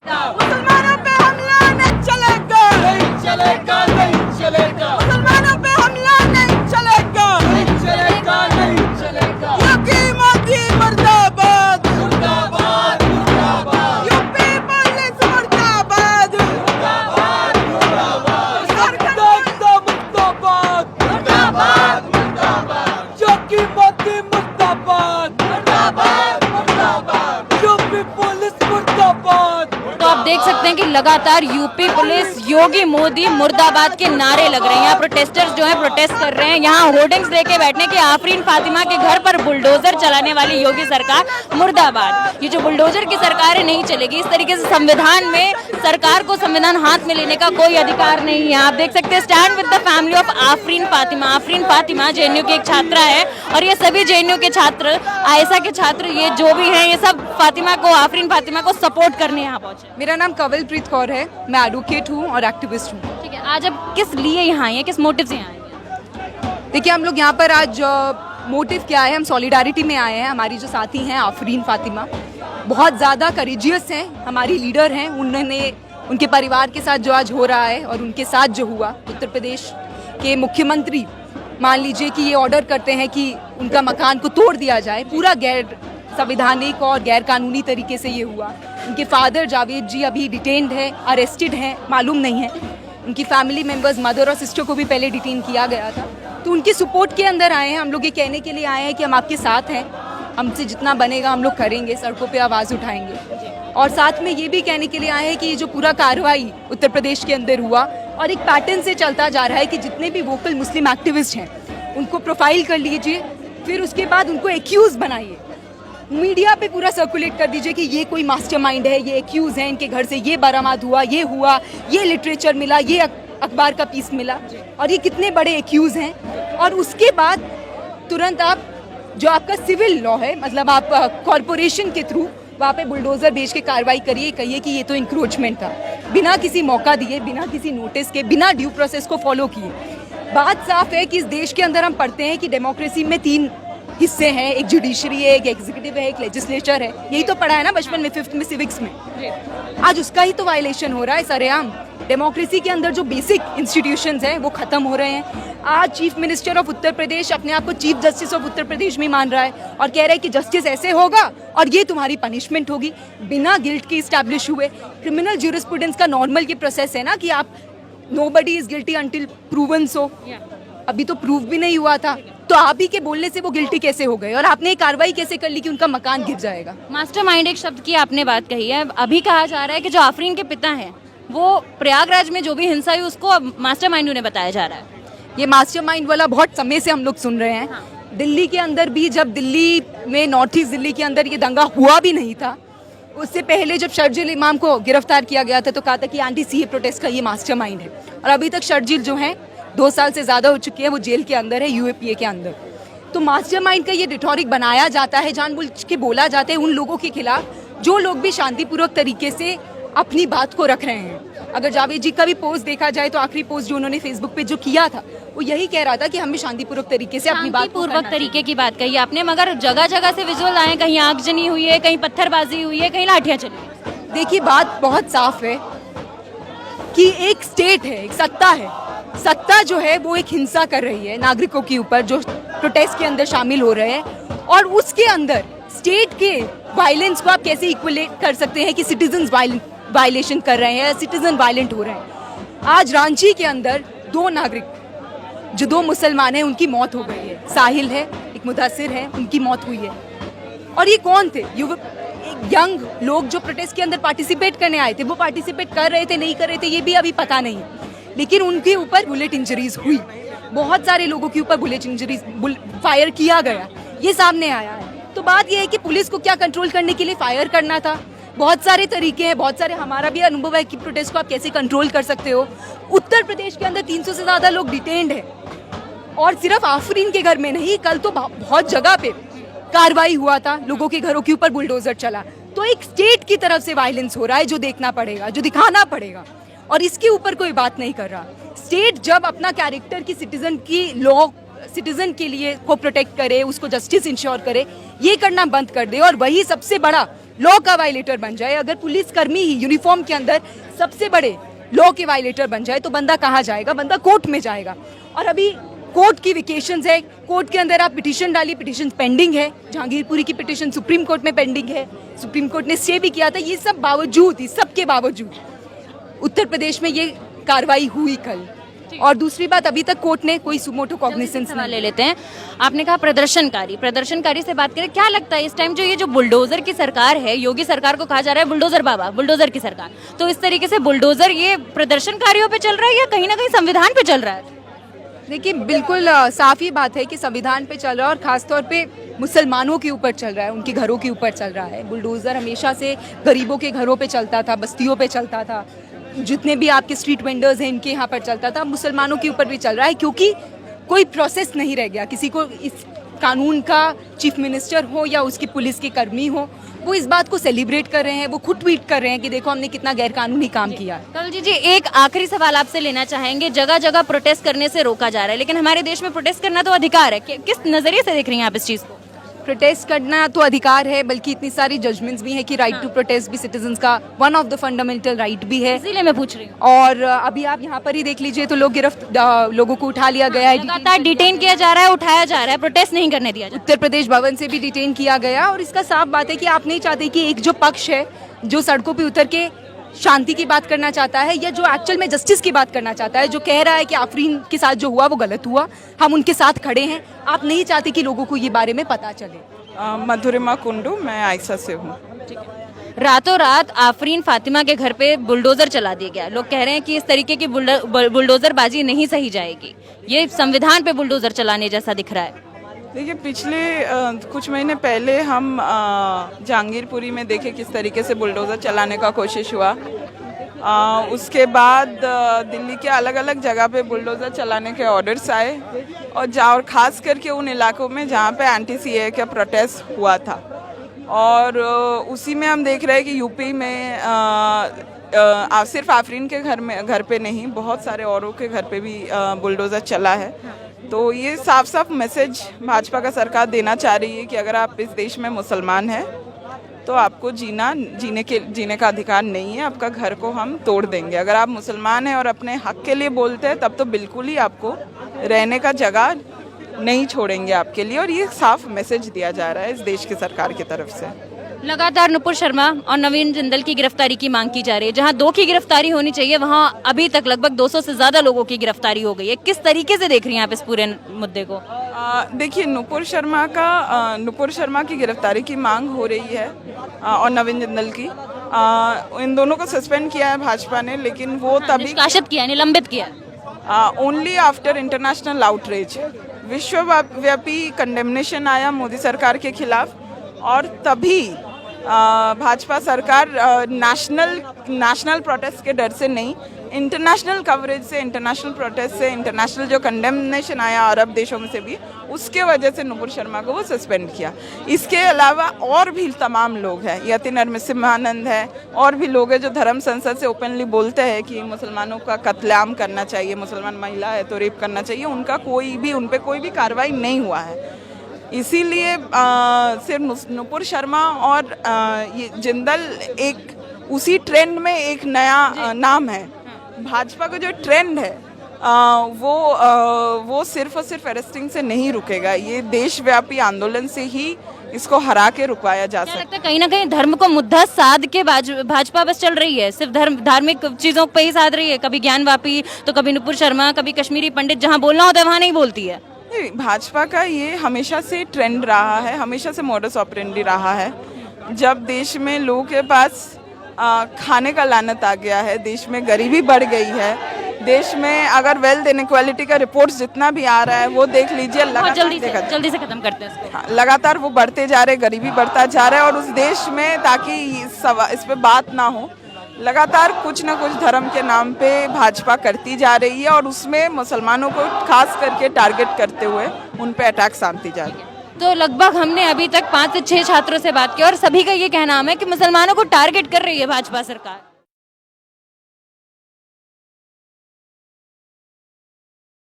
मुसलमानों पे हमला नहीं चलेगा, नहीं चलेगा, नहीं चलेगा। मुसलमानों पे हमला नहीं चलेगा, नहीं चलेगा, नहीं चलेगा। योगी मोदी मुर्दाबाद, मुर्दाबाद, मुर्दाबाद। यूपी पुलिस मुर्दाबाद, मुर्दाबाद, मुर्दाबाद। मुर्दाबाद, मुर्दाबाद, मुर्दाबाद। योगी मोदी मुर्दाबाद, मुर्दाबाद, मुर्दाबाद। यूपी पुलिस मुर्दाबाद। तो आप देख सकते हैं कि लगातार यूपी पुलिस योगी मोदी मुर्दाबाद के नारे लग रहे हैं। यहाँ प्रोटेस्टर्स जो है प्रोटेस्ट कर रहे हैं। यहाँ होर्डिंग्स लेके बैठने के आफरीन फातिमा के घर पर बुलडोजर चलाने वाली योगी सरकार मुर्दाबाद। ये जो बुलडोजर की सरकार है नहीं चलेगी। इस तरीके से संविधान में सरकार को संविधान हाथ में लेने का कोई अधिकार नहीं है। आप देख सकते हैं stand with the family of Afreen Fatima. Afreen Fatima JNU की एक छात्रा है और ये सभी जेएनयू के छात्र, आयशा के छात्र, ये जो भी हैं ये सब फातिमा को, आफरीन फातिमा को सपोर्ट करने यहाँ पहुंचे। मेरा नाम कंवलप्रीत कौर है, मैं एडवोकेट हूँ और एक्टिविस्ट हूँ। ठीक है, आज अब किस लिए यहाँ आए हैं, किस मोटिव से यहाँ आए हैं? देखिए, हम लोग यहाँ पर आज मोटिव क्या है, हम सॉलिडारिटी में आए हैं। हमारी जो साथी हैं आफरीन फातिमा बहुत ज़्यादा करेजियस हैं, हमारी लीडर हैं। उन्होंने उनके परिवार के साथ जो आज हो रहा है और उनके साथ जो हुआ, उत्तर प्रदेश के मुख्यमंत्री मान लीजिए कि ये ऑर्डर करते हैं कि उनका मकान को तोड़ दिया जाए, पूरा गैर संवैधानिक और गैर कानूनी तरीके से ये हुआ। उनके फादर जावेद जी अभी डिटेन्ड है, अरेस्टेड हैं, मालूम नहीं है। उनकी फैमिली मेंबर्स, मदर और सिस्टर को भी पहले डिटेन किया गया था। तो उनकी सपोर्ट के अंदर आए हैं। हम लोग ये कहने के लिए आए हैं कि हम आपके साथ हैं, हमसे जितना बनेगा हम लोग करेंगे, सड़कों पे आवाज़ उठाएंगे। और साथ में ये भी कहने के लिए आए हैं कि ये जो पूरा कार्रवाई उत्तर प्रदेश के अंदर हुआ और एक पैटर्न से चलता जा रहा है कि जितने भी वोकल मुस्लिम एक्टिविस्ट हैं उनको प्रोफाइल कर लीजिए, फिर उसके बाद उनको एक्यूज़ बनाइए, मीडिया पे पूरा सर्कुलेट कर दीजिए कि ये कोई मास्टरमाइंड है, ये एक्यूज है, इनके घर से ये बरामद हुआ, ये लिटरेचर मिला, ये अखबार का पीस मिला और ये कितने बड़े एक्यूज हैं। और उसके बाद तुरंत आप जो आपका सिविल लॉ है, मतलब आप कॉरपोरेशन के थ्रू वहाँ पे बुलडोजर भेज के कार्रवाई करिए, कहिए कि ये तो इंक्रोचमेंट था, बिना किसी मौका दिए, बिना किसी नोटिस के, बिना ड्यू प्रोसेस को फॉलो किए। बात साफ है कि इस देश के अंदर हम पढ़ते हैं कि डेमोक्रेसी में 3 हिस्से हैं, एक जुडिशरी है, एक एग्जीक्यूटिव है, एक लेजिस्लेचर है। यही तो पढ़ा है ना बचपन में, 5th में सिविक्स में। आज उसका ही तो वायलेशन हो रहा है सरेआम। डेमोक्रेसी के अंदर जो बेसिक इंस्टीट्यूशंस हैं वो खत्म हो रहे हैं। आज chief minister of Uttar Pradesh अपने आप को chief justice of Uttar Pradesh में मान रहा है और कह रहा है कि जस्टिस ऐसे होगा और ये तुम्हारी पनिशमेंट होगी, बिना गिल्ट के इस्टेब्लिश हुए। क्रिमिनल ज्यूरिस्प्रूडेंस का नॉर्मल ये प्रोसेस है ना कि आप nobody is guilty until proven so. अभी तो प्रूव भी नहीं हुआ था, तो आप ही के बोलने से वो गिल्टी कैसे हो गए और आपने कार्रवाई कैसे कर ली कि उनका मकान गिर जाएगा। मास्टरमाइंड एक शब्द की आपने बात कही है। अभी कहा जा रहा है कि जो आफरीन के पिता हैं वो प्रयागराज में जो भी हिंसा हुई उसको मास्टरमाइंड उन्हें बताया जा रहा है। ये मास्टरमाइंड वाला बहुत समय से हम लोग सुन रहे हैं। दिल्ली के अंदर भी, जब दिल्ली में नॉर्थ ईस्ट दिल्ली के अंदर ये दंगा हुआ भी नहीं था, उससे पहले जब शर्जील इमाम को गिरफ्तार किया गया था तो कहा था कि एंटी सीए प्रोटेस्ट का ये मास्टरमाइंड है। और अभी तक शर्जील जो है 2 साल से ज़्यादा हो चुकी है, वो जेल के अंदर है, यूएपीए के अंदर। तो मास्टरमाइंड का ये रिटॉरिक बनाया जाता है, जानबूझ के बोला जाता है उन लोगों के खिलाफ जो लोग भी शांतिपूर्वक तरीके से अपनी बात को रख रहे हैं। अगर जावेद जी का भी पोस्ट देखा जाए तो आखिरी पोस्ट जो उन्होंने फेसबुक पे जो किया था वो यही कह रहा था कि हम भी शांतिपूर्वक तरीके से अपनी बात पूर्वक तरीके की बात कही आपने, मगर जगह जगह से विजुअल आए, कहीं आगजनी हुई है, कहीं पत्थरबाजी हुई है, कहीं लाठियां चली है। देखिए, बात बहुत साफ है कि एक स्टेट है, एक सत्ता है, सत्ता जो है वो एक हिंसा कर रही है नागरिकों के ऊपर जो प्रोटेस्ट के अंदर शामिल हो रहे हैं। और उसके अंदर स्टेट के वायलेंस को आप कैसे इक्वलेट कर सकते हैं कि सिटीजन वायलेशन कर रहे हैं, सिटीजन वायलेंट हो रहे हैं। आज रांची के अंदर 2 नागरिक जो 2 मुसलमान हैं उनकी मौत हो गई है। साहिल है, एक मुदस्सिर है, उनकी मौत हुई है। और ये कौन थे? यंग लोग जो प्रोटेस्ट के अंदर पार्टिसिपेट करने आए थे। वो पार्टिसिपेट कर रहे थे, नहीं कर रहे थे, ये भी अभी पता नहीं, लेकिन उनके ऊपर बुलेट इंजरीज हुई। बहुत सारे लोगों के ऊपर बुलेट इंजरीज फायर किया गया, ये सामने आया है। तो बात ये है कि पुलिस को क्या कंट्रोल करने के लिए फायर करना था? बहुत सारे तरीके हैं, बहुत सारे, हमारा भी अनुभव है कि प्रोटेस्ट को आप कैसे कंट्रोल कर सकते हो। उत्तर प्रदेश के अंदर 300 से ज़्यादा लोग डिटेन्ड हैं और सिर्फ आफरीन के घर में नहीं, कल तो बहुत जगह पे कार्रवाई हुआ था, लोगों के घरों के ऊपर बुलडोजर चला। तो एक स्टेट की तरफ से वायलेंस हो रहा है जो देखना पड़ेगा, जो दिखाना पड़ेगा, और इसके ऊपर कोई बात नहीं कर रहा। स्टेट जब अपना कैरेक्टर की सिटीजन की लॉ सिटीजन के लिए को प्रोटेक्ट करे, उसको जस्टिस इंश्योर करे, ये करना बंद कर दे और वही सबसे बड़ा लॉ का वायलेटर बन जाए, अगर पुलिसकर्मी ही यूनिफॉर्म के अंदर सबसे बड़े लॉ के वायलेटर बन जाए तो बंदा कहाँ जाएगा? बंदा कोर्ट में जाएगा। और अभी कोर्ट की वेकेशंस है, कोर्ट के अंदर आप पिटीशन डालिए, पिटीशन पेंडिंग है। जहांगीरपुरी की पिटीशन सुप्रीम कोर्ट में पेंडिंग है, सुप्रीम कोर्ट ने स्टे भी किया था। ये सब बावजूद, इस सब के बावजूद उत्तर प्रदेश में ये कार्रवाई हुई कल। और दूसरी बात, अभी तक कोर्ट ने कोई सुमोटो कॉग्निसेंस सवाल ले लेते हैं। आपने कहा प्रदर्शनकारी से बात करें, क्या लगता है इस टाइम जो ये जो बुलडोजर की सरकार है, योगी सरकार को कहा जा रहा है बुलडोजर बाबा, बुलडोजर की सरकार, तो इस तरीके से बुलडोजर ये प्रदर्शनकारियों पे चल रहा है या कहीं ना कहीं संविधान पे चल रहा है? देखिए, बिल्कुल साफ ही बात है कि संविधान पे चल रहा है और खासतौर पे मुसलमानों के ऊपर चल रहा है, उनके घरों के ऊपर चल रहा है। बुलडोजर हमेशा से गरीबों के घरों पे चलता था, बस्तियों पे चलता था, जितने भी आपके स्ट्रीट वेंडर्स हैं इनके यहाँ पर चलता था। मुसलमानों के ऊपर भी चल रहा है क्योंकि कोई प्रोसेस नहीं रह गया। किसी को इस कानून का चीफ मिनिस्टर हो या उसकी पुलिस के कर्मी हो, वो इस बात को सेलिब्रेट कर रहे हैं, वो खुद ट्वीट कर रहे हैं कि देखो हमने कितना गैरकानूनी काम किया है। कमल जी, एक आखिरी सवाल आपसे लेना चाहेंगे। जगह जगह प्रोटेस्ट करने से रोका जा रहा है, लेकिन हमारे देश में प्रोटेस्ट करना तो अधिकार है। किस नजरिए से देख रही हैं आप इस चीज को? प्रोटेस्ट करना तो अधिकार है, बल्कि इतनी सारी जजमेंट्स भी हैं कि राइट टू प्रोटेस्ट भी सिटीजन्स का one of the fundamental right भी है। इसीलिए मैं पूछ रही हूँ। और अभी आप यहाँ पर ही देख लीजिए तो लोगों को उठा लिया गया है, लगातार डिटेन किया जा रहा है, उठाया जा रहा है, प्रोटेस्ट नहीं करने दिया जा रहा। उत्तर प्रदेश भवन से भी डिटेन किया गया। और इसका साफ बात है कि आप नहीं चाहते कि एक जो पक्ष है जो सड़कों पे उतर के शांति की बात करना चाहता है या जो एक्चुअल में जस्टिस की बात करना चाहता है, जो कह रहा है कि आफरीन के साथ जो हुआ वो गलत हुआ, हम उनके साथ खड़े हैं, आप नहीं चाहते कि लोगों को ये बारे में पता चले। मधुरिमा कुंडू, मैं आयसा से हूँ। रातों रात आफरीन फातिमा के घर पे बुलडोजर चला दिया गया। लोग कह रहे हैं कि इस तरीके की बुलडोजरबाजी नहीं सही जाएगी, ये संविधान पे बुलडोजर चलाने जैसा दिख रहा है। देखिए, पिछले कुछ महीने पहले हम जहांगीरपुरी में देखे किस तरीके से बुलडोज़र चलाने का कोशिश हुआ। उसके बाद दिल्ली के अलग अलग जगह पे बुलडोज़र चलाने के ऑर्डर्स आए और ख़ास करके उन इलाकों में जहाँ पे एंटी सीए का प्रोटेस्ट हुआ था। और उसी में हम देख रहे हैं कि यूपी में सिर्फ आफरीन के घर पे नहीं, बहुत सारे औरों के घर पे भी बुलडोज़र चला है। तो ये साफ साफ मैसेज भाजपा का सरकार देना चाह रही है कि अगर आप इस देश में मुसलमान हैं तो आपको जीने का अधिकार नहीं है, आपका घर को हम तोड़ देंगे। अगर आप मुसलमान हैं और अपने हक के लिए बोलते हैं तब तो बिल्कुल ही आपको रहने का जगह नहीं छोड़ेंगे आपके लिए। और ये साफ मैसेज दिया जा रहा है इस देश की सरकार की तरफ से। लगातार नुपुर शर्मा और नवीन जिंदल की गिरफ्तारी की मांग की जा रही है। जहां 2 की गिरफ्तारी होनी चाहिए वहां अभी तक लगभग 200 से ज्यादा लोगों की गिरफ्तारी हो गई है। किस तरीके से देख रही हैं आप इस पूरे मुद्दे को? देखिए, नुपुर शर्मा की गिरफ्तारी की मांग हो रही है और नवीन जिंदल की। इन दोनों को सस्पेंड किया है भाजपा ने, लेकिन वो तभी निष्कासित किया, निलंबित किया ओनली आफ्टर इंटरनेशनल आउटरीच। विश्वव्यापी कंडेमनेशन आया मोदी सरकार के खिलाफ और तभी भाजपा सरकार नेशनल प्रोटेस्ट के डर से नहीं, इंटरनेशनल कवरेज से, इंटरनेशनल प्रोटेस्ट से, इंटरनेशनल जो कंडेमनेशन आया अरब देशों में से भी, उसके वजह से नुपुर शर्मा को वो सस्पेंड किया। इसके अलावा और भी तमाम लोग हैं, यतिन नरसिम्हानंद है, और भी लोग हैं जो धर्म संसद से ओपनली बोलते हैं कि मुसलमानों का कत्लेआम करना चाहिए, मुसलमान महिला है तो रेप करना चाहिए। उन पर कोई भी कार्रवाई नहीं हुआ है। इसीलिए सिर्फ नुपुर शर्मा और ये जिंदल एक उसी ट्रेंड में एक नया नाम है। भाजपा का जो ट्रेंड है वो सिर्फ और सिर्फ अरेस्टिंग से नहीं रुकेगा। ये देशव्यापी आंदोलन से ही इसको हरा के रुकवाया जा सकता है। लगता है कहीं ना कहीं धर्म को मुद्दा साध के भाजपा बस चल रही है, सिर्फ धार्मिक चीजों पे ही साध रही है। कभी ज्ञानवापी तो कभी नुपुर शर्मा, कभी कश्मीरी पंडित, जहाँ बोलना होता है वहाँ नहीं बोलती है। भाजपा का ये हमेशा से ट्रेंड रहा है, हमेशा से मॉडस ऑपरेंडी रहा है। जब देश में लोगों के पास खाने का लानत आ गया है, देश में गरीबी बढ़ गई है, देश में अगर वेल्थ इनइक्वालिटी का रिपोर्ट्स जितना भी आ रहा है वो देख लीजिए, जल्दी से खत्म करते हैं इसको। लगातार वो बढ़ते जा रहे, गरीबी बढ़ता जा रहा है। और उस देश में ताकि इस पे बात ना हो, लगातार कुछ ना कुछ धर्म के नाम पे भाजपा करती जा रही है और उसमें मुसलमानों को खास करके टारगेट करते हुए उन पे अटैक सामती जा रही है। तो लगभग हमने अभी तक 5 से 6 छात्रों से बात की और सभी का ये कहना है कि मुसलमानों को टारगेट कर रही है भाजपा सरकार।